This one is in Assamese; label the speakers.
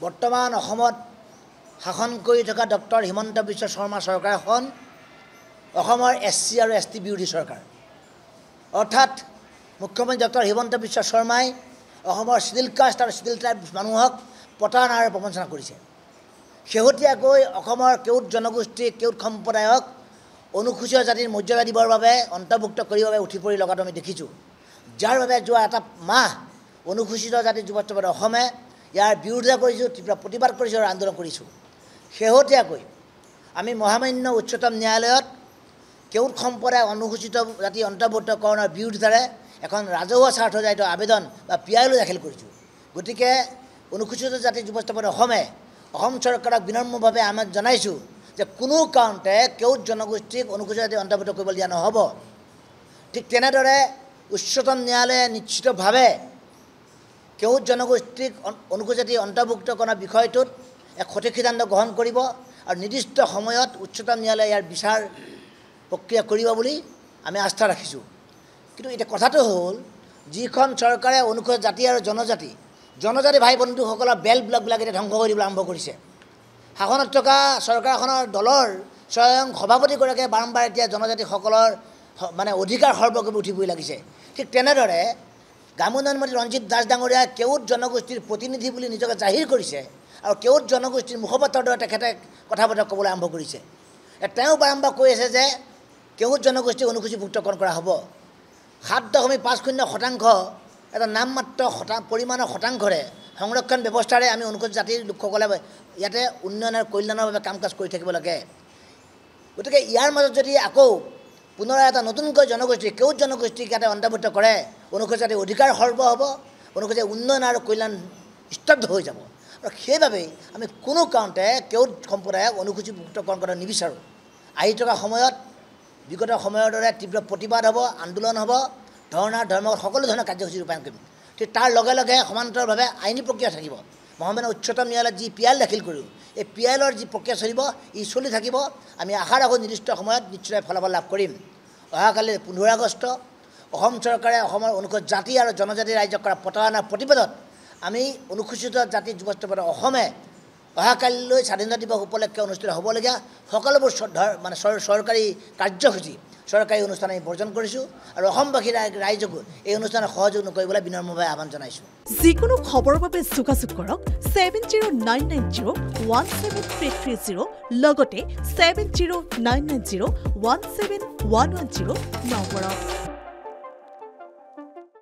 Speaker 1: বৰ্তমান অসমত শাসন কৰি থকা ডক্টৰ হিমন্ত বিশ্ব শৰ্মা চৰকাৰখন অসমৰ SC আৰু ST বিৰোধী চৰকাৰ অৰ্থাৎ মুখ্যমন্ত্ৰী ডক্টৰ হিমন্ত বিশ্ব শৰ্মাই অসমৰ শিডিউল কাষ্ট আৰু শিডিউল ট্ৰাইব মানুহক প্ৰতাৰণা আৰু প্ৰবঞ্চনা কৰিছে শেহতীয়াকৈ অসমৰ কেউট জনগোষ্ঠী কেউট সম্প্ৰদায়ক অনুসূচিত জাতিৰ মৰ্যাদা দিবৰ বাবে অন্তৰ্ভুক্ত কৰিবৰ বাবে উঠি পৰি লগাটো আমি দেখিছোঁ যাৰ বাবে যোৱা এটা মাহ অনুসূচিত জাতিৰ যুৱ সমাজে অসমে ইয়াৰ বিৰোধিতা কৰিছোঁ তীব্ৰ প্ৰতিবাদ কৰিছোঁ আৰু আন্দোলন কৰিছোঁ শেহতীয়াকৈ আমি মহামান্য উচ্চতম ন্যায়ালয়ত কেউট সম্প্ৰদায় অনুসূচিত জাতি অন্তৰ্ভুক্তকৰণৰ বিৰোধিতাৰে এখন ৰাজহুৱা স্বাৰ্থজড়িত আবেদন বা PIL দাখিল কৰিছোঁ গতিকে অনুসূচিত জাতিৰ যুৱ সমাজে অসম চৰকাৰক বিনম্ৰভাৱে আমি জনাইছোঁ যে কোনো কাৰণতে কেউট জনগোষ্ঠীক অনুসূচিত জাতি অন্তৰ্ভুক্ত কৰিব দিয়া নহ'ব ঠিক তেনেদৰে উচ্চতম ন্যায়ালয়ে নিশ্চিতভাৱে কেউট জনগোষ্ঠীক অনুসূচিত জাতি অন্তৰ্ভুক্ত কৰাৰ বিষয়টোত এক সঠিক সিদ্ধান্ত গ্ৰহণ কৰিব আৰু নিৰ্দিষ্ট সময়ত উচ্চতম ন্যায়ালয়ে ইয়াৰ বিচাৰ প্ৰক্ৰিয়া কৰিব বুলি আমি আস্থা ৰাখিছোঁ কিন্তু এতিয়া কথাটো হ'ল যিখন চৰকাৰে অনুসূচিত জাতি আৰু জনজাতি ভাই বন্ধুসকলৰ বেল ব্লকবিলাক এতিয়া ধ্বংস কৰি দিবলৈ আৰম্ভ কৰিছে শাসনত থকা চৰকাৰখনৰ দলৰ স্বয়ং সভাপতিগৰাকীয়ে বাৰম্বাৰ এতিয়া জনজাতিসকলৰ মানে অধিকাৰ সৰ্ব কৰিব উঠিবই লাগিছে ঠিক তেনেদৰে গ্ৰামোন্নয়ন মন্ত্ৰী ৰঞ্জিত দাস ডাঙৰীয়াই কেউট জনগোষ্ঠীৰ প্ৰতিনিধি বুলি নিজকে জাহিৰ কৰিছে আৰু কেউট জনগোষ্ঠীৰ মুখপাত্ৰৰ দৰে তেখেতে কথা বতৰা ক'বলৈ আৰম্ভ কৰিছে তেওঁ বাৰম্বাৰ কৈ আছে যে কেউট জনগোষ্ঠীক অনুসূচীভুক্তকৰণ কৰা হ'ব 7.50% এটা নামমাত্ৰ পৰিমাণৰ শতাংশৰে সংৰক্ষণ ব্যৱস্থাৰে আমি অনুসূচিত জাতিৰ লোকসকলে ইয়াতে উন্নয়ন আৰু কল্যাণৰ বাবে কাম কাজ কৰি থাকিব লাগে গতিকে ইয়াৰ মাজত যদি আকৌ পুনৰাই এটা নতুনকৈ জনগোষ্ঠী কেউট জনগোষ্ঠীক ইয়াতে অন্তৰ্ভুক্ত কৰে অনুসূচিত জাতিৰ অধিকাৰ সৰ্ব হ'ব অনুসূচিত উন্নয়ন আৰু কল্যাণ স্তব্ধ হৈ যাব আৰু সেইবাবেই আমি কোনো কাৰণতে কেউট সম্প্ৰদায়ক অনুসূচীভুক্তকৰণ কৰিব নিবিচাৰোঁ আহি থকা সময়ত বিগত সময়ৰ দৰে তীব্ৰ প্ৰতিবাদ হ'ব আন্দোলন হ'ব ধৰ্ণা ধৰ্মঘট সকলো ধৰণৰ কাৰ্যসূচী ৰূপায়ণ কৰিম ঠিক তাৰ লগে লগে সমান্তৰালভাৱে আইনী প্ৰক্ৰিয়া থাকিব মহামান্য উচ্চতম ন্যায়ালয়ত যি PIL দাখিল কৰিলোঁ এই PILৰ যি প্ৰক্ৰিয়া চলিব ই চলি থাকিব আমি আশা ৰাখোঁ নিৰ্দিষ্ট সময়ত নিশ্চয় ফলাফল লাভ কৰিম অহাকালি 15 আগষ্ট অসম চৰকাৰে অসমৰ অনুসূচিত জাতি আৰু জনজাতি ৰাইজক কৰা প্ৰতাৰণাৰ প্ৰতিবাদত আমি অনুসূচিত জাতিৰ যুৱ সমাজে অসমে অহাকালিলৈ স্বাধীনতা দিৱস উপলক্ষে অনুষ্ঠিত হ'বলগীয়া সকলোবোৰ মানে চৰকাৰী কাৰ্যসূচী চৰকাৰী অনুষ্ঠান আমি বৰ্জন কৰিছোঁ আৰু অসমবাসী ৰাইজকো এই অনুষ্ঠানত সহযোগ নকৰিবলৈ বিনম্ৰভাৱে আহ্বান জনাইছোঁ
Speaker 2: যিকোনো খবৰৰ বাবে যোগাযোগ কৰক 7099017330 লগতে 7099017110 নম্বৰত